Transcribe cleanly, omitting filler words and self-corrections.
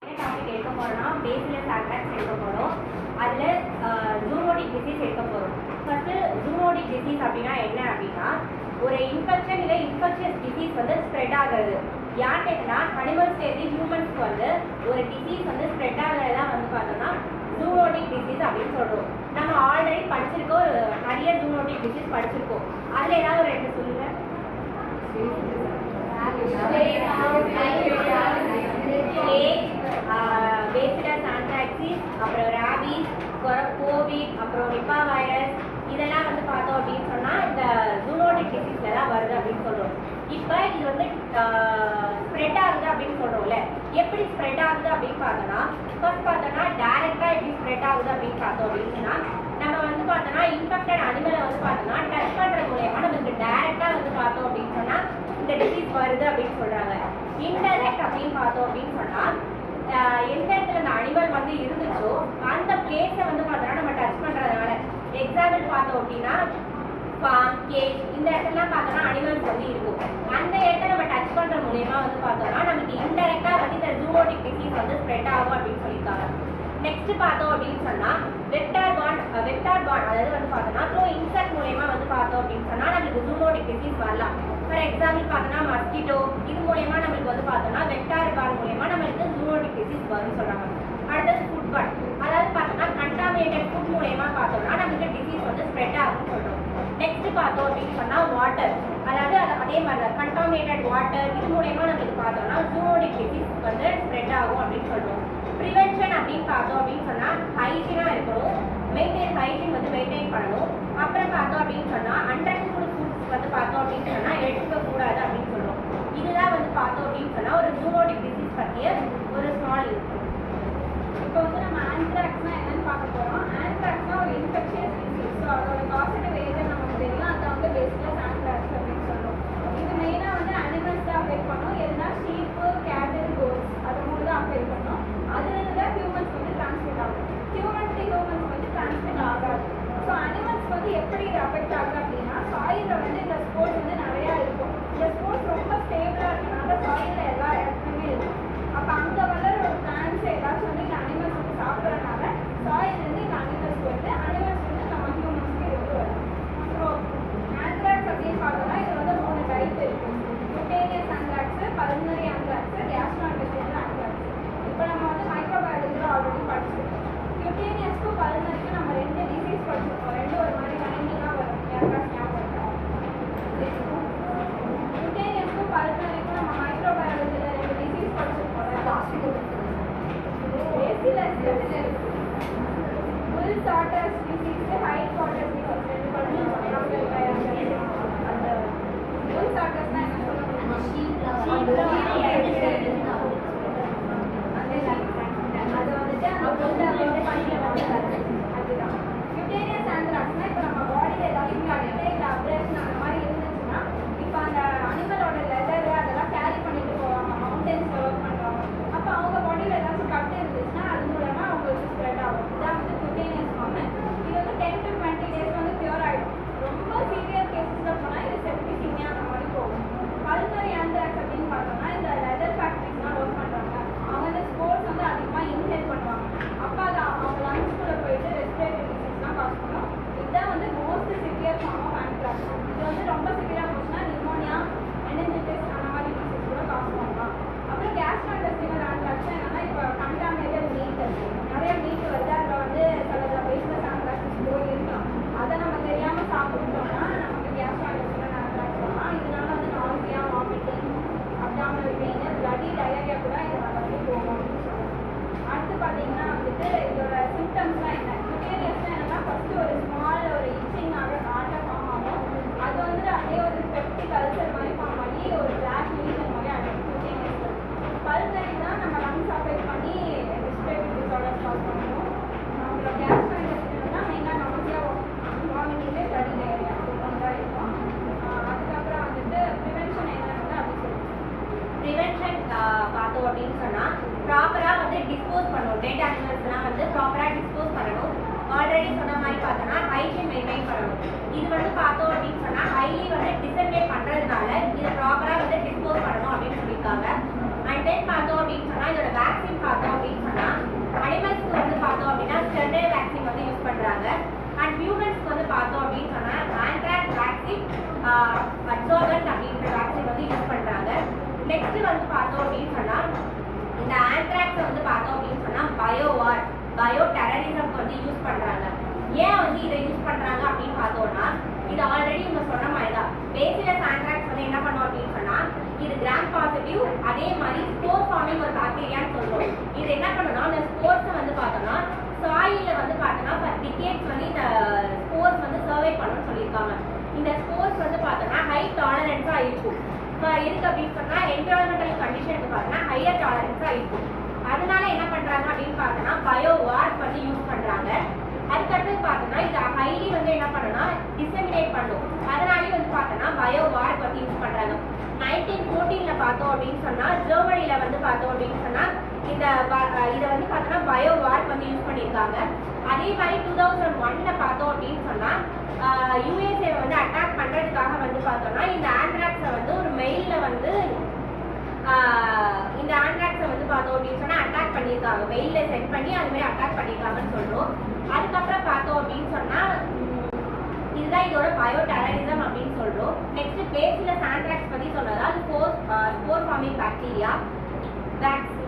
என்ன டாபிக் எடுக்க போறோம்னா பேசிலஸ் ஆந்த்ராக்ஸ் எடுக்க போறோம். அதுல ஜூனோடிக் டிசீஸ் எடுக்க போறோம். ஃபர்ஸ்ட் ஜூனோடிக் டிசீஸ் அப்படின்னா என்ன அப்படின்னா ஒரு இன்ஃபெக்ஷன் இல்லை இன்ஃபெக்ஷியஸ் டிசீஸ் வந்து ஸ்ப்ரெட் ஆகுறது. யார்கிட்டனா அனிமல்ஸ்ல இருந்து ஹியூமன்ஸ்க்கு வந்து ஒரு டிசீஸ் வந்து ஸ்ப்ரெட் ஆகுறதா வந்து பார்த்தோம்னா ஜூனோடிக் டிசீஸ் அப்படின்னு சொல்றோம். நம்ம ஆல்ரெடி படிச்சிருக்கோம், நிறைய ஜூனோடிக் டிசீஸ் படிச்சிருக்கோம். அதுல ஏதாவது ஒரு ரெண்டு சொல்லுங்க. பேசிலஸ் ஆந்த்ராக்சிஸ், அப்புறம் ராபிஸ், கோவிட், அப்புறம் நிப்பா வைரஸ், இதெல்லாம் வந்து பார்த்தோம் அப்படின்னு சொன்னா இந்த ஜூனோடிக் டிசீஸ்ல தான் வருது அப்படின்னு சொல்றோம். இப்போ இது வந்து ஸ்ப்ரெட் ஆகுது அப்படின்னு சொல்றோம்ல, எப்படி ஸ்ப்ரெட் ஆகுது அப்படின்னு பார்த்தோம்னா ஃபர்ஸ்ட் பார்த்தோம்னா டைரக்டா எப்படி ஸ்ப்ரெட் ஆகுது அப்படின்னு பார்த்தோம் அப்படின்னா நம்ம வந்து பார்த்தோம்னா இன்ஃபெக்டட் அனிமலை வந்து பார்த்தோம்னா டச் பண்றது மூலயமா நமக்கு டைரக்டா வந்து பார்த்தோம் அப்படின்னு சொன்னா இந்த டிசீஸ் வருது அப்படின்னு சொல்றாங்க. இன்டைரக்ட் அப்படின்னு பார்த்தோம் அப்படின்னு சொன்னா எந்த இடத்துல அந்த அனிமல் வந்து இருந்துச்சோ அந்த பிளேஸை வந்து பார்த்தோம்னா நம்ம டச் பண்றதுனால, எக்ஸாம்பிள் பார்த்தோம் அப்படின்னா ஃபார்ம், கேஜ், இந்த இடத்துலலாம் பார்த்தோம்னா அனிமல்ஸ் வந்து இருக்கும். அந்த இடத்த நம்ம டச் பண்ற மூலயமா வந்து பார்த்தோம்னா நமக்கு இன்டைரக்டா வந்து இந்த ஜூனோடிக் டிசீஸ் வந்து ஸ்ப்ரெட் ஆகும் அப்படின்னு சொல்லியிருக்காங்க. நெக்ஸ்ட் பார்த்தோம் அப்படின்னு சொன்னா வெக்டார் பார்ன், அதாவது வந்து பார்த்தோம்னா த்ரூ இன்செக்ட் மூலயமா வந்து பார்த்தோம் அப்படின்னு சொன்னா நமக்கு ஜூனோடிக் டிசீஸ் வரலாம். ஃபார் எக்ஸாம்பிள் பார்த்தோம்னா மஸ்கிட்டோ, இது மூலயமா நம்மளுக்கு வந்து பார்த்தோம்னா வெக்டார் பார்ன் மூலயமா நம்மளுக்கு ஜூனோடிக் டிசீஸ் வரும்னு சொல்றாங்க. அடுத்தது ஃபுட் பார்ன், அதாவது பார்த்தோம்னா கண்டாமினேட்டட் ஃபுட் மூலயமா பார்த்தோம்னா நமக்கு டிசீஸ் வந்து ஸ்ப்ரெட் ஆகும்னு சொல்றோம். நெக்ஸ்ட் பார்த்தோம் அப்படின்னு சொன்னா வாட்டர், அதாவது அதே மாதிரி தான் கண்டாமினேட்டட் வாட்டர், இது மூலயமா நம்மளுக்கு பார்த்தோம்னா ஜூனோடிக் டிசீஸ் வந்து ஸ்ப்ரெட் ஆகும் அப்படின்னு சொல்றோம். ப்ரிவென்ஷன் அப்படின்னு பார்த்தோம் அப்படின்னு சொன்னா ஹைஜீனா இருக்கணும், ஹைஜீன் வந்து மெயின்டைன் பண்ணணும். அப்புறம் பார்த்தோம் அப்படின்னு சொன்னா அன்டச்சபிள் ஃபுட்ஸ் வந்து பார்த்தோம் அப்படின்னு சொன்னா எடுக்க கூடாது அப்படின்னு சொல்றோம். இதுதான் வந்து பார்த்தோம் அப்படின்னு சொன்னா ஒரு ஜூனோடிக் டிசீஸ் பற்றிய ஒரு ஸ்மால் இருக்கு. இப்போ வந்து நம்ம ஆந்த்ராக்ஸ்னா என்னன்னு பார்க்க போறோம். ஆந்த்ராக்ஸ்னா ஒரு இன்ஃபெக்ஷியஸ் டிசீஸ். ஸோ அதோட காசட்டிவ் ஏஜென்ட் நமக்கு தெரியும், அதை வந்து பேசிலஸ் ஆந்த்ராக்ஸ் அப்படின்னு சொல்றோம். இது மெயினாக வந்து அனிமல்ஸ் தான் அஃபெக்ட் பண்ணும். எதுனா ஷீப்பு, கேட்டில், கோட்ஸ், அது மூணு தான் அஃபெக்ட் பண்ணும். அதுலேருந்து தான் ஹியூமன்ஸ் வந்து டிரான்ஸ்மிட் ஆகும். ஹியூமன்ஸ் வந்து டிரான்ஸ்மிட் ஆகாது. ஸோ அனிமல்ஸ் வந்து எப்படி இது அஃபெக்ட் ஆகுது அப்படின்னா சாயிலில் வந்து இந்த ஸ்போர்ட்ஸ் வந்து நிறையா இருக்கும். இந்த ஸ்போர்ட்ஸ் ரொம்ப ஸ்டேபிளாக இருக்கனால சாயிலில் எல்லா இடத்துலையுமே இருக்கும். அப்போ அங்கே வளர ஒரு பிளான்ஸ் ஏதாச்சும் வந்து இந்த அனிமல்ஸ் வந்து சாப்பிட்றதுனால சாயிலேருந்து இந்த அனிமல்ஸ் வருது, அனிமல்ஸ் வந்து நம்ம ஹியூமன்ஸ்க்கு இது வருது. ஸோ ஆந்த்ராக்ஸ் அப்படின்னு பார்த்தோம்னா இது வந்து 3 டைப் இருக்கு. Cutaneous anthrax, pulmonary anthrax, கேஸ்ட்ரோஇன்டெஸ்டைனல் anthrax. இப்போ நம்ம வந்து மைக்ரோபயாலஜியில் ஆல்ரெடி படிச்சிருக்கோம். குட்டேனியஸ்க்கும் பல்மனரிக்கும் நம்ம 2 டிசீஸ் படிச்சிருக்கோம். 2 ஒரு மாதிரி லைனிங்காக வரும். யாருக்காச்சும் ஞாபகம் இருக்கா? குட்டேனியஸ்க்கும் பல்மனரிக்கும் நம்ம மைக்ரோபயாலஜியில் 2 டிசீஸ் படிச்சிருக்கோம். பேசிலஸ் புல் சாட்டர்ஸ் டிசீஸ், ஹைட் வாட்டர் டிசீஸ் 2 படிச்சிருக்கோம். அந்த புல் சாட்டர்ஸ்னா என்ன சொல்லுவாங்க? அது வந்துட்டு அந்த புல்லை வந்து பண்ணியில் வந்து அதுதான் குட்டேனியஸ் ஆந்த்ராக்ஸ்னா இப்போ நம்ம பாடியில் ஏதாச்சும் கட்டிட்டு இல்லை அப்ரேஷன் அந்த மாதிரி இருந்துச்சுன்னா இப்போ அந்த அனிமலோட லெதரு அதெல்லாம் கேரி பண்ணிட்டு போவாங்க, மவுண்டன்ஸில் ஒர்க் பண்ணுவாங்க. அப்போ அவங்க பாடியில் ஏதாச்சும் கட்டு இருந்துச்சுன்னா அது மூலமாக அவங்களுக்கு ஸ்ப்ரெட் ஆகும். இதான் வந்து குட்டேனியஸ் ஃபார்ம். இது வந்து 10 to 20 days வந்து க்யூர் ஆகிடும். ரொம்ப சீரியஸ் கேசஸில் போனால் இது செப்டிசிமியா அந்த மாதிரி போகும். பல்மனரி ஆந்த்ராக்ஸ் அப்படின்னு பார்த்தோம்னா இந்த லெதர் ஃபேக்ட்ரிஸ்லாம் ஒர்க் பண்ணுறாங்க, அவங்க வந்து ஸ்போர்ட்ஸ் வந்து அதிகமாக இன்ஹேல் பண்ணுவாங்க. அப்போ அது அவங்க லங்ஸ்குள்ளே போயிட்டு ரெஸ்பிரேட்டரி டிசீஸ்லாம் காஸ் பண்ணும். இதுதான் வந்து most severe form of anthrax. இது வந்து ரொம்ப சிவியராக போச்சுன்னா நிமோனியா, மெனிஞ்சிட்டிஸ் அந்த மாதிரி டிசீஸ் கூட காஸ் பண்ணலாம். அப்புறம் கேஸ்ட்ரோஇன்டெஸ்டைனல் ஆந்த்ராக்ஸ் என்னன்னா இப்போ கண்டாமினேட்டட் மீட், நிறைய மீட் வருது, அதில் வந்து சில பேசிலஸ் ஆந்த்ராக்ஸ் போய் இருக்கலாம். அதை நம்ம தெரியாமல் சாப்பிட்டோம்னா நமக்கு கேஸ்ட்ரோஇன்டெஸ்டைனல் ஆந்த்ராக்ஸ் வரலாம். இதனால வந்து nausea, vomiting, abdominal pain, bloody, diarrhoea கூட இதனால வந்து போகும் அப்படின்னு சொல்லுவாங்க. அடுத்து பார்த்தீங்கன்னா வந்துட்டு இதோட சிம்டம்ஸ்லாம் என்ன? குட்டேனியஸ்லாம் என்னன்னா ஃபர்ஸ்ட் ஒரு ஸ்மால் ஒரு இச்சிங் ஆட்ட ஃபார்ம் ஆகும். அது வந்துட்டு அப்படியே ஒரு பெப்டிக் அல்சர் மாதிரி ஃபார்ம் ஆகி ஒரு பிளாக் லீஷன் மாதிரி ஆகிடும் குட்டேனியஸில். பல்மனரி தான் நம்ம லங்ஸ் அஃபெக்ட் பண்ணி ரெஸ்பிரேட்டரி டிசார்டர்ஸ் காஸ் பண்ணுவோம். நம்மளோட கேஸ்ட்ரோஇன்டெஸ்டைனல்னா மெயினாக நாசியா, வாமிட்டிங், பிளட்டி, டயரியா தான் இருக்கும். அதுக்கப்புறம் வந்துட்டு ப்ரிவென்ஷன் என்னன்னு அப்படி சொல்லுவோம். ப்ரிவென்ஷன் பார்த்தோம் அப்படின்னு சொன்னா ப்ராப்பரா வந்து டிஸ்போஸ் பண்ணணும். டெட் அனிமல்ஸ்லாம் வந்து ப்ராப்பரா டிஸ்போஸ் பண்ணணும். ஆல்ரெடி சொன்ன மாதிரி பார்த்தோம்னா ஹைஜீன் மெயின்டைன் பண்ணணும். இது வந்து பார்த்தோம் அப்படின்னு சொன்னா ஹைலி வந்து டிசன்டேட் பண்றதுனால இதை ப்ராப்பரா வந்து டிஸ்போஸ் பண்ணணும் அப்படின்னு சொல்லியிருக்காங்க. அண்ட் தென் பார்த்தோம் அப்படின்னு சொன்னா இதோட வேக்சின் பார்த்தோம் பயோ வார் பயோ டெரரிசம்க்கு வந்து யூஸ் பண்றாங்க. ஏன் வந்து இதை யூஸ் பண்றாங்க அப்படின்னு பார்த்தோம்னா, இது ஆல்ரெடி இவங்க சொன்ன மாதிரி தான். பேசிலஸ் ஆந்த்ராக்ஸ் வந்து என்ன பண்ணும் அப்படின்னு சொன்னா, இது கிராம் பாசிட்டிவ், அதே மாதிரி ஸ்போர் ஃபார்மிங் ஒரு பாக்டீரியான்னு சொல்றோம். இது என்ன பண்ணணும், அந்த ஸ்போர்ஸை வந்து பார்த்தோம்னா சாயில வந்து பார்த்தோம்னா ஃபார் டிகேட்ஸ் வந்து இந்த ஸ்போர்ஸ் வந்து சர்வை பண்ணணும்னு சொல்லியிருக்காங்க. இந்த ஸ்போர்ஸ் வந்து பார்த்தோம்னா ஹை டாலரன்ஸா இருக்கும். இப்போ இருக்கு அப்படின்னு சொன்னா என்விரான்மெண்டல் கண்டிஷனுக்கு பார்த்தோம்னா ஹையர் டாலரன்ஸா இருக்கும். அதனால என்ன பண்றாங்க அப்படின்னு பார்த்தோம்னா பயோ வார்க் வந்து யூஸ் பண்றாங்க. அதுக்கடுத்து பார்த்தோம்னா இது ஹைலி வந்து என்ன பண்ணணும்னா டிசமினேட் பண்ணும். அதனாலேயே வந்து பார்த்தோம்னா பயோ வார்க் வந்து யூஸ் பண்றாங்க. 1914 பார்த்தோம் அப்படின்னு சொன்னா ஜெர்மனில வந்து பார்த்தோம் அப்படின்னு சொன்னா இந்த இதை வந்து பார்த்தோம்னா பயோ வார்க் வந்து யூஸ் பண்ணியிருக்காங்க. அதே மாதிரி 2001 பார்த்தோம் அப்படின்னு சொன்னா யூஎஸ்ஏ வந்து அட்டாக் பண்றதுக்காக வந்து பார்த்தோம்னா இந்த ஆந்த்ராக்ஸை வந்து ஒரு மெயில்ல வந்து இந்த ஆந்த்ராக்ஸை வந்து பார்த்தோம் அப்படின்னு சொன்னா அட்டாக் பண்ணியிருக்காங்க. மெயில்ல சென்ட் பண்ணி அது மாதிரி அட்டாக் பண்ணியிருக்காங்கன்னு சொல்றோம். அதுக்கப்புறம் பார்த்தோம் அப்படின்னு சொன்னா இதுதான் இதோட பயோ டெரரிசம் அப்படின்னு சொல்றோம். நெக்ஸ்ட் பேசிலஸ் ஆந்த்ராக்ஸ் பத்தி சொன்னதா அது ஸ்போர் ஃபார்மிங் பாக்டீரியா வேக்சின்.